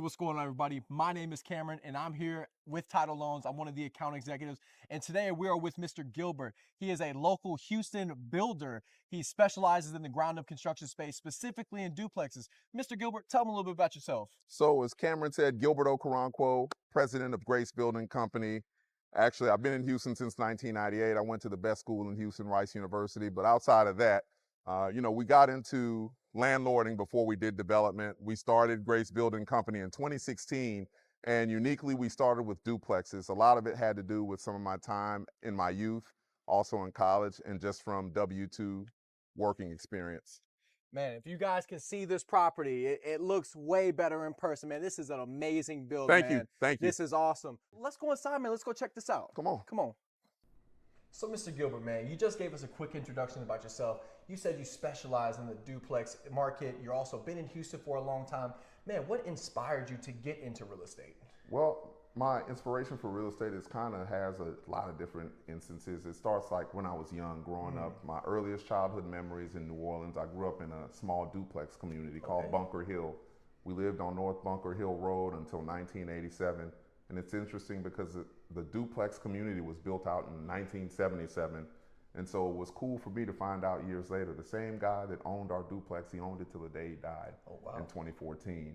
what's going on, everybody? My name is Cameron, and I'm here with Tidal Loans. I'm one of the account executives, and today we are with Mr. Gilbert. He is a local Houston builder. He specializes in the ground-up construction space, specifically in duplexes. Mr. Gilbert, tell me a little bit about yourself. So as Cameron said, Gilbert Okoronkwo, president of Grace Building Company. Actually, I've been in Houston since 1998. I went to the best school in Houston, Rice University. But outside of that, we got into landlording before we did development. We started Grace Building Company in 2016, and uniquely, we started with duplexes. A lot of it had to do with some of my time in my youth, also in college, and just from W-2 working experience. Man, if you guys can see this property, it looks way better in person, man. This is an amazing build, Thank man. you, thank you. This is awesome. Let's go inside, man. Let's go check this out. Come on. Come on. So, Mr. Gilbert, man, you just gave us a quick introduction about yourself. You said you specialize in the duplex market. You're also been in Houston for a long time. Man, what inspired you to get into real estate? Well, my inspiration for real estate has a lot of different instances. It starts like when I was young, growing up. My earliest childhood memories in New Orleans, I grew up in a small duplex community called Bunker Hill. We lived on North Bunker Hill Road until 1987. And it's interesting because the duplex community was built out in 1977. And so it was cool for me to find out years later, the same guy that owned our duplex, he owned it till the day he died in 2014.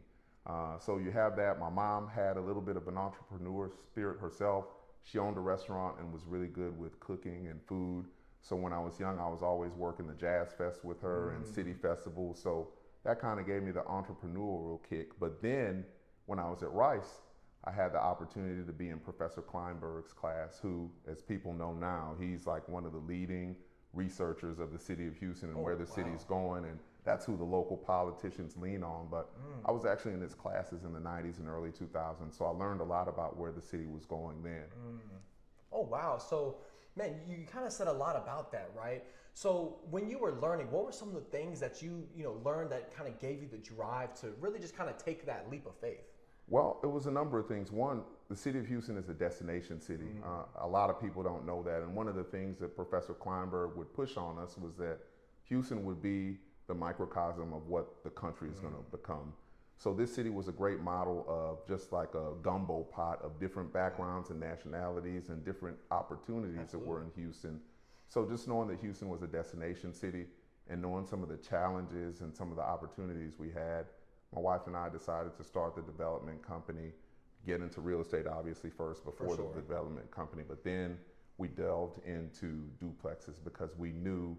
So you have that. My mom had a little bit of an entrepreneur spirit herself. She owned a restaurant and was really good with cooking and food. So when I was young, I was always working the Jazz Fest with her and city festivals. So that kind of gave me the entrepreneurial kick. But then when I was at Rice, I had the opportunity to be in Professor Kleinberg's class, who, as people know now, he's like one of the leading researchers of the city of Houston and where the city's going, and that's who the local politicians lean on. But I was actually in his classes in the 90s and early 2000s, so I learned a lot about where the city was going then. Oh, wow. So, man, you kind of said a lot about that, right? So when you were learning, what were some of the things that you learned that kind of gave you the drive to really just kind of take that leap of faith? Well, it was a number of things. One, the city of Houston is a destination city. A lot of people don't know that. And one of the things that Professor Kleinberg would push on us was that Houston would be the microcosm of what the country is going to become. So this city was a great model of just like a gumbo pot of different backgrounds and nationalities and different opportunities that were in Houston. So just knowing that Houston was a destination city and knowing some of the challenges and some of the opportunities we had, my wife and I decided to start the development company, get into real estate obviously first before the development company, but then we delved into duplexes because we knew,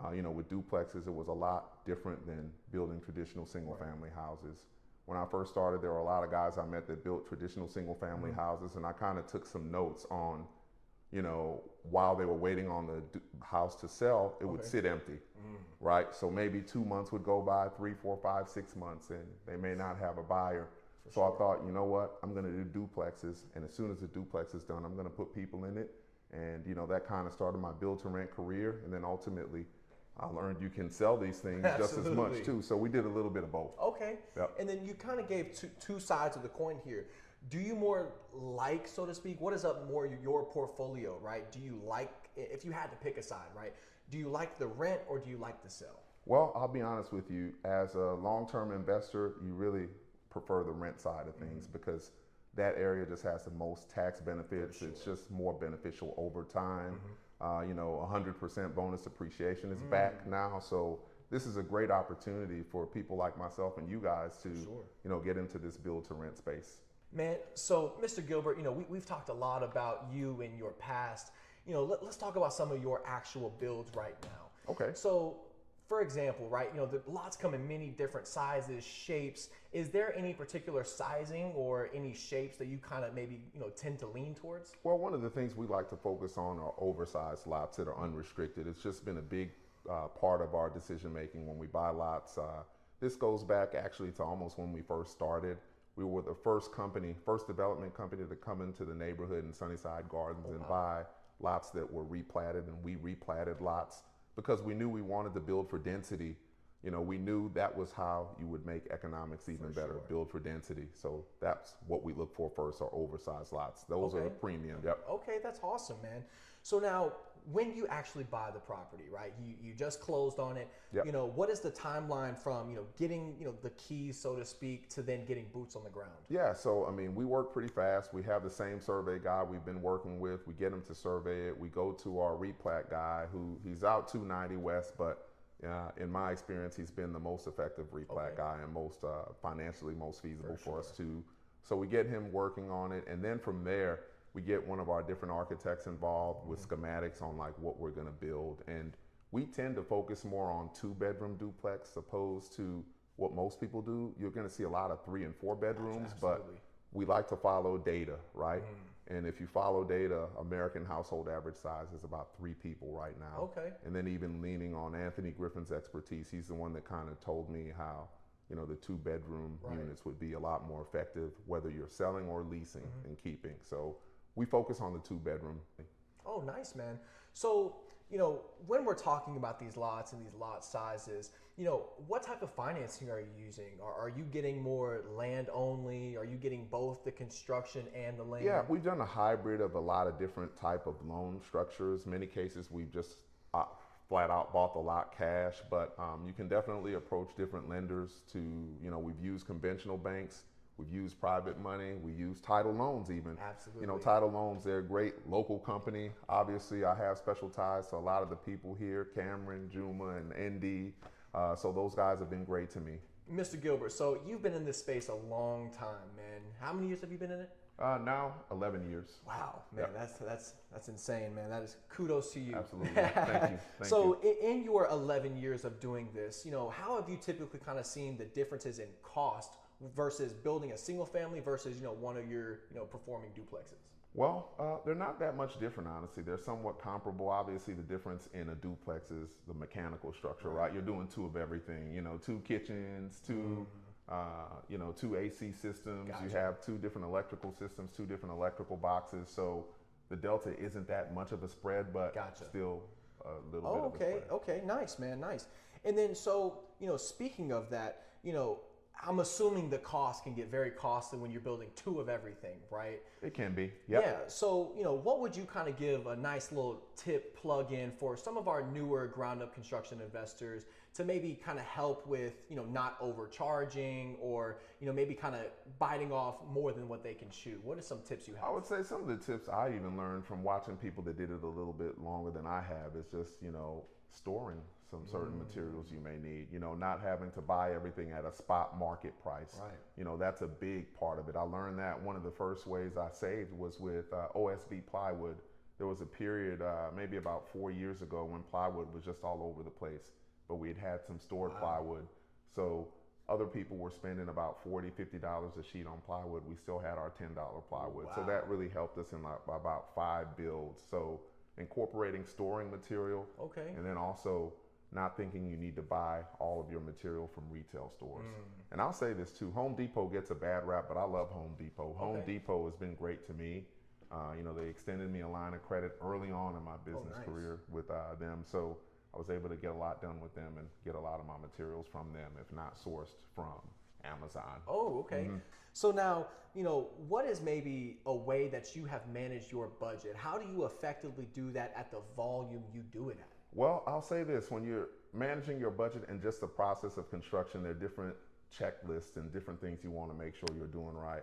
with duplexes, it was a lot different than building traditional single family houses. When I first started, there were a lot of guys I met that built traditional single family houses, and I kind of took some notes on, while they were waiting on the house to sell, it would sit empty, right? So maybe 2 months would go by, 3, 4, 5, 6 months, and they may not have a buyer. So I thought, you know what, I'm gonna do duplexes, and as soon as the duplex is done, I'm gonna put people in it. And that kind of started my build to rent career. And then ultimately, I learned you can sell these things just as much too. So we did a little bit of both. Okay. Yep. And then you kind of gave two sides of the coin here. Do you more like, so to speak, what is up more your portfolio, right? Do you like, if you had to pick a side, right? Do you like the rent or do you like the sell? Well, I'll be honest with you. As a long-term investor, you really prefer the rent side of things because that area just has the most tax benefits. It's just more beneficial over time. 100% bonus appreciation is back now. So this is a great opportunity for people like myself and you guys to, get into this build to rent space. Man, so Mr. Gilbert, we've talked a lot about you and your past. Let's talk about some of your actual builds right now. Okay. So, for example, right, the lots come in many different sizes, shapes. Is there any particular sizing or any shapes that you kind of maybe, tend to lean towards? Well, one of the things we like to focus on are oversized lots that are unrestricted. It's just been a big part of our decision making when we buy lots. This goes back actually to almost when we first started. We were the first development company to come into the neighborhood in Sunnyside Gardens and buy lots that were replatted, and we replatted lots because we knew we wanted to build for density. We knew that was how you would make economics even better, build for density. So that's what we look for first, are oversized lots. Those are the premium. Yep. Okay, that's awesome, man. So now, when you actually buy the property, right? You just closed on it. Yep. You know, what is the timeline from, you know, getting, you know, the keys, so to speak, to then getting boots on the ground? Yeah, so I mean, we work pretty fast. We have the same survey guy we've been working with. We get him to survey it. We go to our replat guy he's out 290 West, but in my experience, he's been the most effective replat guy and most financially most feasible for us to. So we get him working on it, and then from there, we get one of our different architects involved with schematics on like what we're going to build. And we tend to focus more on 2-bedroom duplex opposed to what most people do. You're going to see a lot of 3 and 4 bedrooms, but we like to follow data, right? And if you follow data, American household average size is about 3 people right now. And then even leaning on Anthony Griffin's expertise, he's the one that kind of told me how, you know, the 2-bedroom units would be a lot more effective, whether you're selling or leasing and keeping. So we focus on the 2-bedroom. Oh, nice, man. So, you know, when we're talking about these lots and these lot sizes, you know, what type of financing are you using? Are you getting more land only? Are you getting both the construction and the land? Yeah, we've done a hybrid of a lot of different type of loan structures. Many cases we've just flat out bought the lot cash, but you can definitely approach different lenders to, you know, we've used conventional banks. We've used private money. We use Tidal loans even. Absolutely. You know, Tidal loans, they're a great local company. Obviously, I have special ties to a lot of the people here, Cameron, Juma, and ND. So those guys have been great to me. Mr. Gilbert, so you've been in this space a long time, man. How many years have you been in it? Now, 11 years. Wow, man, that's insane, man. That is kudos to you. Absolutely. Thank you. So in your 11 years of doing this, you know, how have you typically kind of seen the differences in cost versus building a single family versus, you know, one of your, you know, performing duplexes? Well, they're not that much different, honestly. They're somewhat comparable. Obviously, the difference in a duplex is the mechanical structure, right? You're doing 2 of everything, you know, 2 kitchens, 2, you know, 2 AC systems. Gotcha. You have 2 different electrical systems, 2 different electrical boxes. So the delta isn't that much of a spread, but still a little bit of a spread. Okay, nice, man, nice. And then, so, you know, speaking of that, you know, I'm assuming the cost can get very costly when you're building 2 of everything, right? It can be, yep. Yeah, so, you know, what would you kind of give a nice little tip plug in for some of our newer ground up construction investors to maybe kind of help with, you know, not overcharging or, you know, maybe kind of biting off more than what they can chew? What are some tips you have? I would say some of the tips I even learned from watching people that did it a little bit longer than I have is just, you know, storing some certain materials you may need, you know, not having to buy everything at a spot market price. Right. You know, that's a big part of it. I learned that one of the first ways I saved was with OSB plywood. There was a period, maybe about 4 years ago, when plywood was just all over the place, but we had some stored plywood. So other people were spending about $40, $50 a sheet on plywood. We still had our $10 plywood. So that really helped us in like about 5 builds. So incorporating storing material. And then also not thinking you need to buy all of your material from retail stores. And I'll say this too, Home Depot gets a bad rap, but I love Home Depot. Home Depot has been great to me. You know, they extended me a line of credit early on in my business career with them. So I was able to get a lot done with them and get a lot of my materials from them, if not sourced from Amazon. So now, you know, what is maybe a way that you have managed your budget? How do you effectively do that at the volume you do it at? Well, I'll say this, when you're managing your budget and just the process of construction, there are different checklists and different things you want to make sure you're doing right.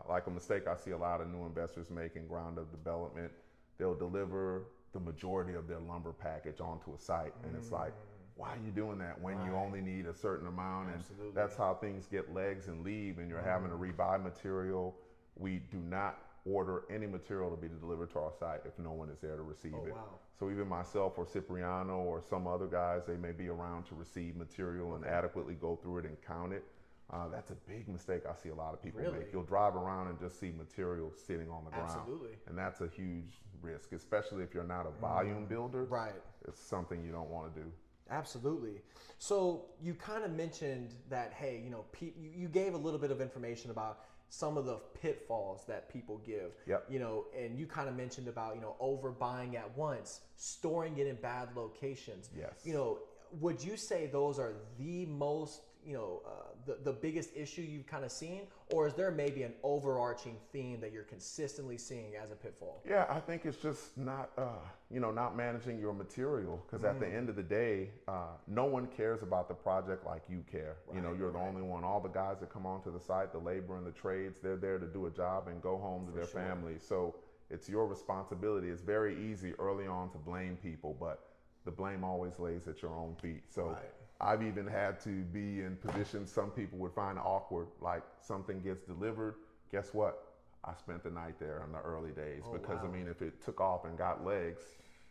Like a mistake I see a lot of new investors make in ground up development, they'll deliver the majority of their lumber package onto a site. And it's like, why are you doing that when you only need a certain amount? And that's how things get legs and leave, and you're having to rebuy material. We do not order any material to be delivered to our site if no one is there to receive it. So even myself or Cipriano or some other guys, they may be around to receive material and adequately go through it and count it. That's a big mistake I see a lot of people make. You'll drive around and just see material sitting on the ground. And that's a huge risk, especially if you're not a volume builder. It's something you don't want to do. Absolutely. So you kind of mentioned that, hey, you know, you gave a little bit of information about some of the pitfalls that people give, you know, and you kind of mentioned about, you know, overbuying at once, storing it in bad locations. You know, would you say those are the most, the biggest issue you've kind of seen, or is there maybe an overarching theme that you're consistently seeing as a pitfall? Yeah, I think it's just not, not managing your material, because at the end of the day, no one cares about the project like you care. You're the only one. All the guys that come onto the site, the labor and the trades, they're there to do a job and go home to their family. So it's your responsibility. It's very easy early on to blame people, but the blame always lays at your own feet. So I've even had to be in positions some people would find awkward, like something gets delivered. Guess what? I spent the night there in the early days because I mean, if it took off and got legs,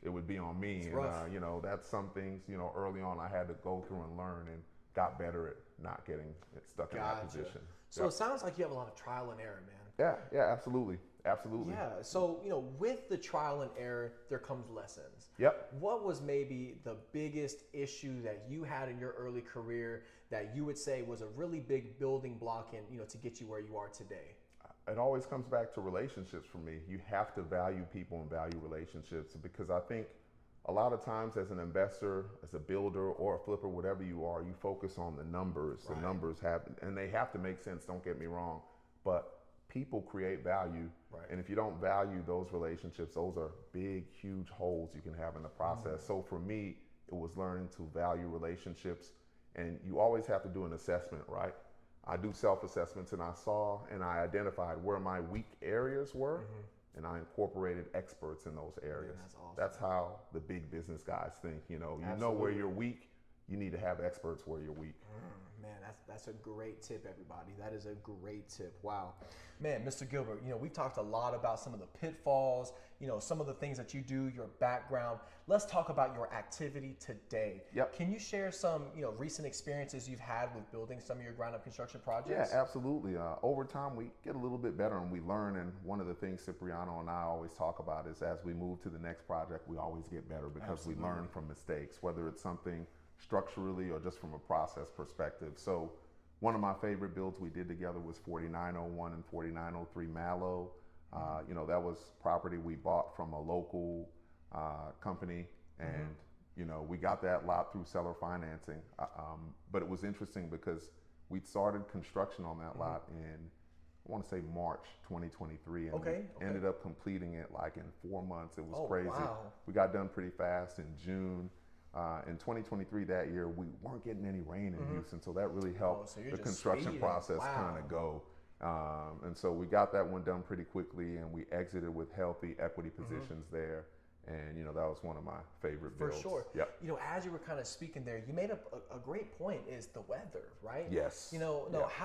it would be on me. And that's some things early on I had to go through and learn, and got better at not getting stuck in that position. So it sounds like you have a lot of trial and error, man. Yeah, absolutely. Yeah. So with the trial and error, there comes lessons. Yep. What was maybe the biggest issue that you had in your early career that you would say was a really big building block in to get you where you are today? It always comes back to relationships for me. You have to value people and value relationships, because I think a lot of times as an investor, as a builder or a flipper, whatever you are, you focus on the numbers. The numbers and they have to make sense, don't get me wrong, but people create value. And if you don't value those relationships, those are big, huge holes you can have in the process. So for me, it was learning to value relationships, and you always have to do an assessment, right? I do self-assessments, and I identified where my weak areas were, and I incorporated experts in those areas. That's awesome. That's how the big business guys think. You know where you're weak, you need to have experts where you're weak. Man, that's a great tip, everybody. That is a great tip. Wow. Man, Mr. Gilbert, we've talked a lot about some of the pitfalls, some of the things that you do, your background. Let's talk about your activity today. Yep. Can you share some, recent experiences you've had with building some of your ground up construction projects? Yeah, absolutely. Over time, we get a little bit better and we learn. And one of the things Cipriano and I always talk about is as we move to the next project, we always get better because we learn from mistakes, whether it's something structurally or just from a process perspective. So one of my favorite builds we did together was 4901 and 4903 Mallow. That was property we bought from a local company, and we got that lot through seller financing. But it was interesting because we started construction on that lot in, I want to say March 2023, and we ended up completing it like in 4 months. It was crazy. Wow. We got done pretty fast in June. In 2023, that year, we weren't getting any rain in Houston, so that really helped the construction process kind of go. And so we got that one done pretty quickly, and we exited with healthy equity positions there. And that was one of my favorite builds. For sure. Yep. As you were kind of speaking there, you made a great point, is the weather, right? Yes.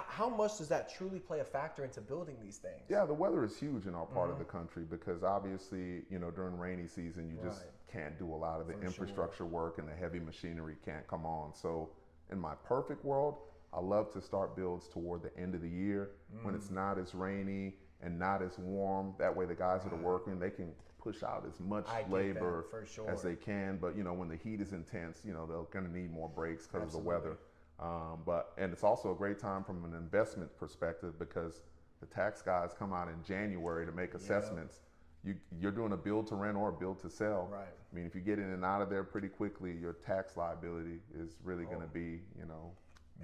How much does that truly play a factor into building these things? Yeah, the weather is huge in our part of the country because obviously, during rainy season, you just can't do a lot of the infrastructure work, and the heavy machinery can't come on. So in my perfect world, I love to start builds toward the end of the year when it's not as rainy and not as warm. That way the guys that are working, they can push out as much labor as they can. But when the heat is intense, they're going to need more breaks because of the weather. And it's also a great time from an investment perspective because the tax guys come out in January to make assessments. You're doing a build to rent or a build to sell. Right. I mean, if you get in and out of there pretty quickly, your tax liability is really going to be,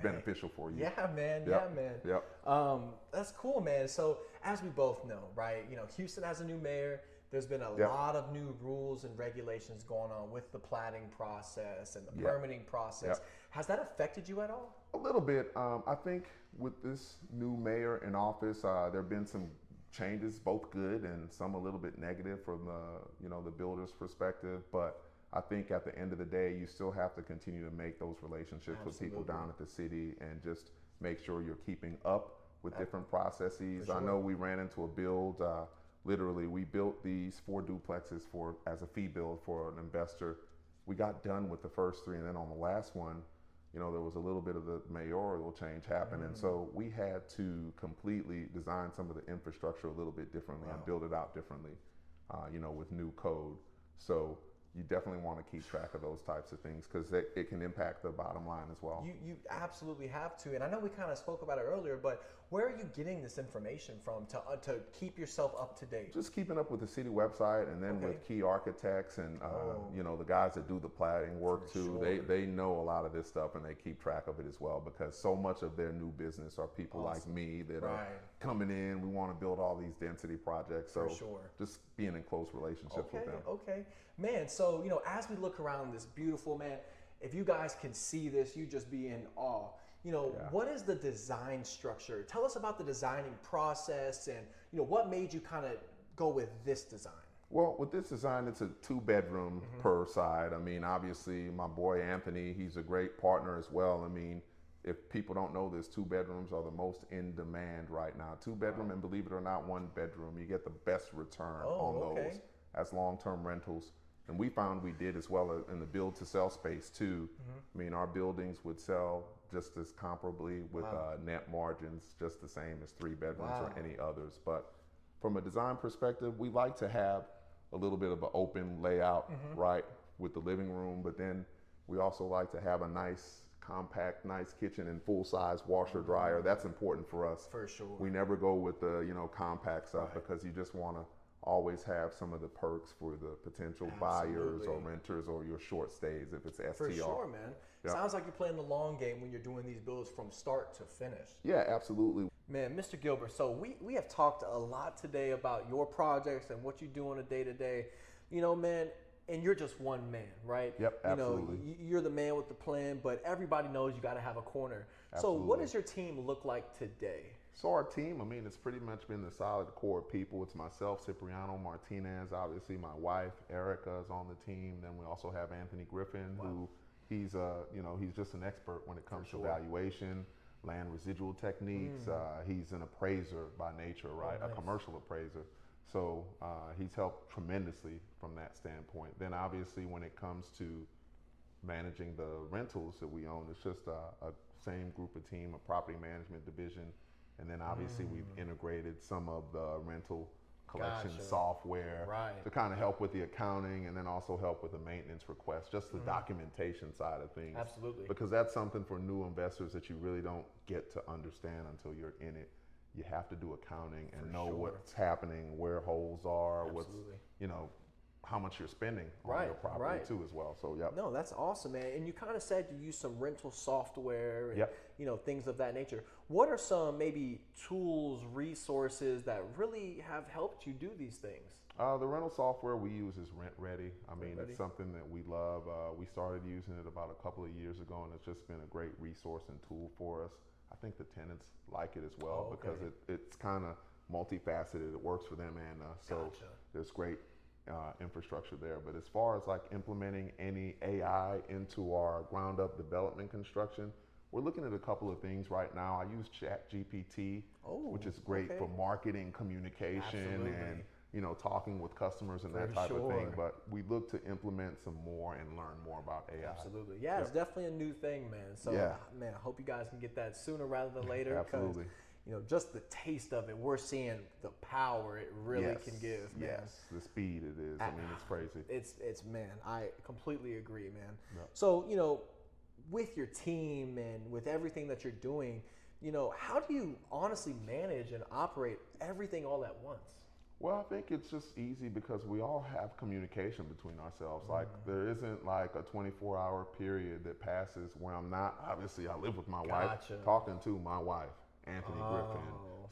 beneficial for you. Yeah, man. Yep. Yeah, man. Yep. That's cool, man. So as we both know, right, Houston has a new mayor. There's been a lot of new rules and regulations going on with the platting process and the permitting process. Has that affected you at all? A little bit. I think with this new mayor in office, there have been some changes, both good and some a little bit negative from the builder's perspective. But I think at the end of the day, you still have to continue to make those relationships with people down at the city and just make sure you're keeping up with different processes. I know we ran into a build. Literally, we built these 4 duplexes as a fee build for an investor. We got done with the first 3, and then on the last one, there was a little bit of the mayoral change happen, and so we had to completely design some of the infrastructure a little bit differently and build it out differently, with new code. So you definitely want to keep track of those types of things because it can impact the bottom line as well. You absolutely have to. And I know we kind of spoke about it earlier, but where are you getting this information from to keep yourself up to date? Just keeping up with the city website, and then with key architects and you know, the guys that do the platting work too. Sure. They know a lot of this stuff and they keep track of it as well, because so much of their new business are people like me that are coming in. We want to build all these density projects, so just being in close relationships with them. Okay, man. So, you know, as we look around this beautiful, man, if you guys can see this, you just be in awe. You know, what is the design structure? Tell us about the designing process, and you know, what made you kind of go with this design? Well, with this design, it's a 2-bedroom per side. I mean, obviously, my boy Anthony, he's a great partner as well. I mean, if people don't know this, 2 bedrooms are the most in demand right now. 2-bedroom, and believe it or not, 1-bedroom. You get the best return on those as long-term rentals. And we found we did as well in the build to sell space too. I mean, our buildings would sell just as comparably with net margins, just the same as 3 bedrooms or any others. But from a design perspective, we like to have a little bit of an open layout, right, with the living room. But then we also like to have a nice, compact, nice kitchen and full-size washer dryer. That's important for us. For sure. We never go with the, you know, compact stuff because you just want to always have some of the perks for the potential buyers or renters or your short stays if it's STR. For sure, man. Sounds like you're playing the long game when you're doing these builds from start to finish. Yeah, absolutely. Man, Mr. Gilbert, so we have talked a lot today about your projects and what you do on a day-to-day. You know, man, and you're just one man, right? Yep, absolutely. You know, you're the man with the plan, but everybody knows you got to have a corner. Absolutely. So what does your team look like today? So our team, I mean, it's pretty much been the solid core of people. It's myself, Cipriano Martinez, obviously my wife, Erica, is on the team. Then we also have Anthony Griffin, who he's you know, he's just an expert when it comes to valuation, land residual techniques. He's an appraiser by nature, right? A commercial appraiser. So he's helped tremendously from that standpoint. Then obviously when it comes to managing the rentals that we own, it's just a same group of team, a property management division. And then obviously we've integrated some of the rental collection software to kind of help with the accounting, and then also help with the maintenance requests, just the documentation side of things. Absolutely. Because that's something for new investors that you really don't get to understand until you're in it. You have to do accounting and know what's happening, where holes are, what's, you know, how much you're spending on your property too as well. So No, that's awesome, man. And you kind of said you use some rental software and you know, things of that nature. What are some maybe tools, resources that really have helped you do these things? The rental software we use is Rent Ready. I mean, it's something that we love. We started using it about a couple of years ago, and it's just been a great resource and tool for us. I think the tenants like it as well because it's kind of multifaceted. It works for them and us. So there's great infrastructure there. But as far as like implementing any AI into our ground up development construction, we're looking at a couple of things right now. I use ChatGPT, which is great for marketing, communication, and you know, talking with customers and that type of thing. But we look to implement some more and learn more about AI. Absolutely. Yeah, it's definitely a new thing, man. So man, I hope you guys can get that sooner rather than later. Absolutely. You know, just the taste of it, we're seeing the power it really can give, man. Yes, the speed it is. I mean, it's crazy. It's man, I completely agree, man. So, you know, with your team and with everything that you're doing, you know, how do you honestly manage and operate everything all at once? Well, I think it's just easy because we all have communication between ourselves. Like there isn't like a 24-hour period that passes where I'm not, obviously I live with my wife, talking to my wife, Anthony Griffin,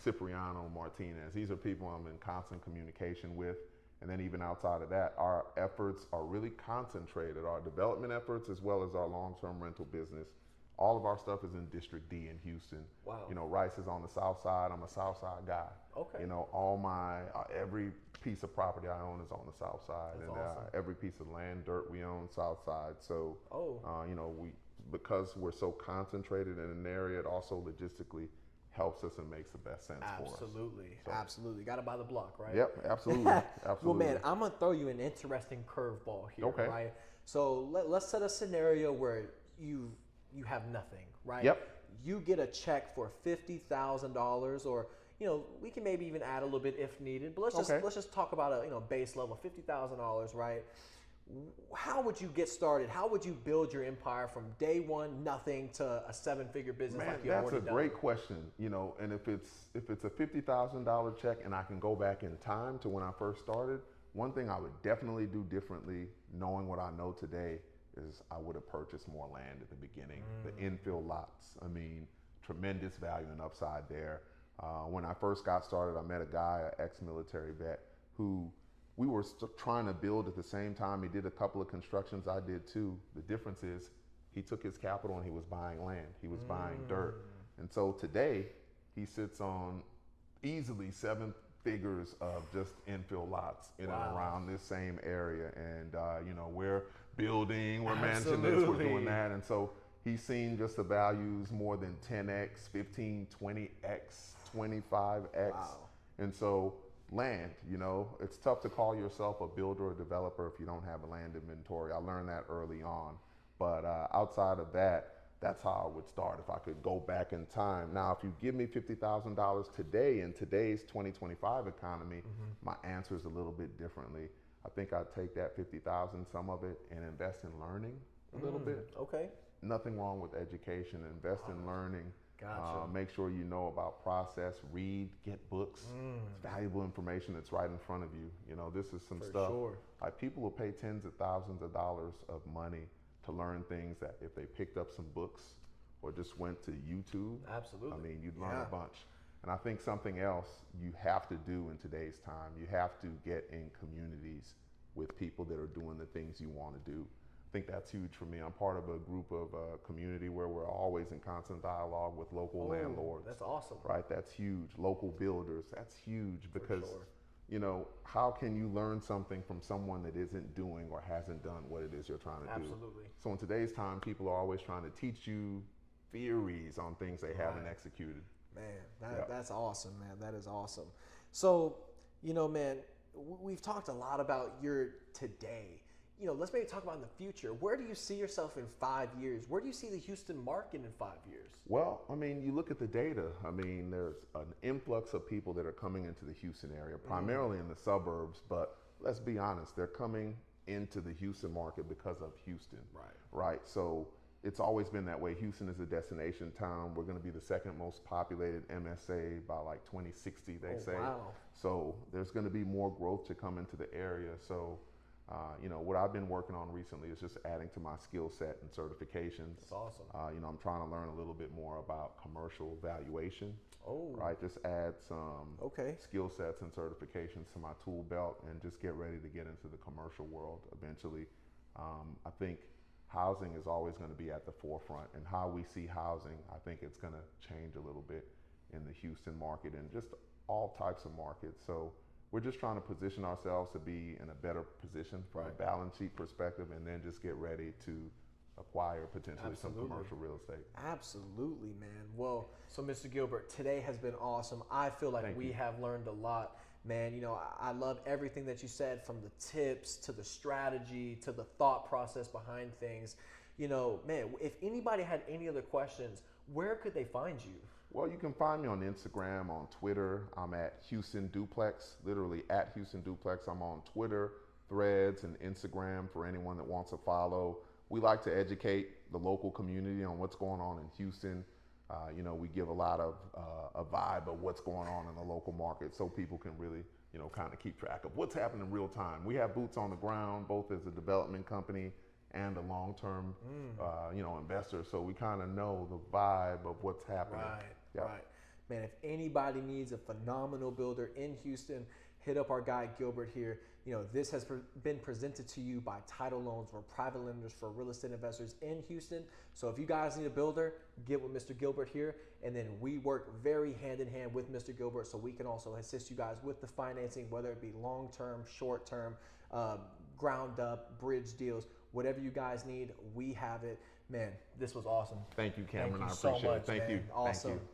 Cipriano Martinez. These are people I'm in constant communication with. And then even outside of that, our efforts are really concentrated, our development efforts as well as our long-term rental business. All of our stuff is in District D in Houston. You know, Rice is on the south side. I'm a south side guy. You know, all my, every piece of property I own is on the south side. Every piece of land, dirt we own, south side. So, you know, because we're so concentrated in an area, it also logistically helps us and makes the best sense for us. Absolutely. Got to buy the block, right? Yep, absolutely. Well, man, I'm going to throw you an interesting curveball here, right? So let's set a scenario where you have nothing, right? You get a check for $50,000, or you know, we can maybe even add a little bit if needed. But let's just talk about a base level $50,000, right? how would you get started? How would you build your empire from day one, nothing, to a seven-figure business Man, like you've that's already a done? great question. And if it's a $50,000 check and I can go back in time to when I first started, one thing I would definitely do differently, knowing what I know today, is I would have purchased more land at the beginning. The infill lots, I mean, tremendous value and upside there. When I first got started, I met a guy, an ex-military vet, who we were trying to build at the same time. He did a couple of constructions, I did too. The difference is he took his capital and he was buying land. He was buying dirt. And so today he sits on easily 7 figures of just infill lots in and around this same area. And we're building, we're mansioning this, we're doing that. And so he's seen just the values more than 10x, 15, 20x, 25x. And so land, it's tough to call yourself a builder or developer if you don't have a land inventory. I learned that early on. But outside of that, that's how I would start if I could go back in time. Now, if you give me $50,000 today in today's 2025 economy, my answer is a little bit differently. I think I'd take that 50,000, some of it, and invest in learning a little bit. Okay. Nothing wrong with education. Invest in learning. Gotcha. Make sure you know about process. Read, get books. It's valuable information that's right in front of you. This is some stuff. Sure. Like, people will pay tens of thousands of dollars of money to learn things that if they picked up some books or just went to YouTube, Absolutely. I mean, you'd learn a bunch. And I think something else you have to do in today's time, you have to get in communities with people that are doing the things you want to do. I think that's huge for me. I'm part of a group of community where we're always in constant dialogue with local landlords. That's awesome. Right, that's huge. Local builders, that's huge, because how can you learn something from someone that isn't doing or hasn't done what it is you're trying to do? Absolutely. So in today's time, people are always trying to teach you theories on things they haven't executed. Man, that's awesome, man. That is awesome. So, man, we've talked a lot about your today. Let's maybe talk about in the future. Where do you see yourself in 5 years? Where do you see the Houston market in 5 years? Well, I mean, you look at the data. I mean, there's an influx of people that are coming into the Houston area, primarily in the suburbs, but let's be honest, they're coming into the Houston market because of Houston. Right. So it's always been that way. Houston is a destination town. We're going to be the second most populated MSA by like 2060, they say. Wow. So there's going to be more growth to come into the area. So what I've been working on recently is just adding to my skill set and certifications. That's awesome. I'm trying to learn a little bit more about commercial valuation. Oh. Right, just add some Okay. skill sets and certifications to my tool belt and just get ready to get into the commercial world eventually. I think housing is always going to be at the forefront, and how we see housing, I think it's going to change a little bit in the Houston market and just all types of markets. So we're just trying to position ourselves to be in a better position from a balance sheet perspective, and then just get ready to acquire potentially some commercial real estate. Absolutely, man. Well, so Mr. Gilbert, today has been awesome. I feel like we have learned a lot. Man, I love everything that you said, from the tips to the strategy to the thought process behind things. Man, if anybody had any other questions, where could they find you? Well, you can find me on Instagram, on Twitter. I'm at Houston Duplex, literally at Houston Duplex. I'm on Twitter, Threads, and Instagram for anyone that wants to follow. We like to educate the local community on what's going on in Houston. We give a lot of a vibe of what's going on in the local market, so people can really, kind of keep track of what's happening in real time. We have boots on the ground, both as a development company and a long-term, investor. So we kind of know the vibe of what's happening. Right. Man, if anybody needs a phenomenal builder in Houston, hit up our guy Gilbert here. This has been presented to you by Tidal Loans. We're private lenders for real estate investors in Houston. So if you guys need a builder, get with Mr. Gilbert here. And then we work very hand in hand with Mr. Gilbert, so we can also assist you guys with the financing, whether it be long-term, short-term, ground up, bridge deals, whatever you guys need, we have it. Man, this was awesome. Thank you, Cameron. Thank you I appreciate so much, it. Thank man. you. Awesome. Thank you.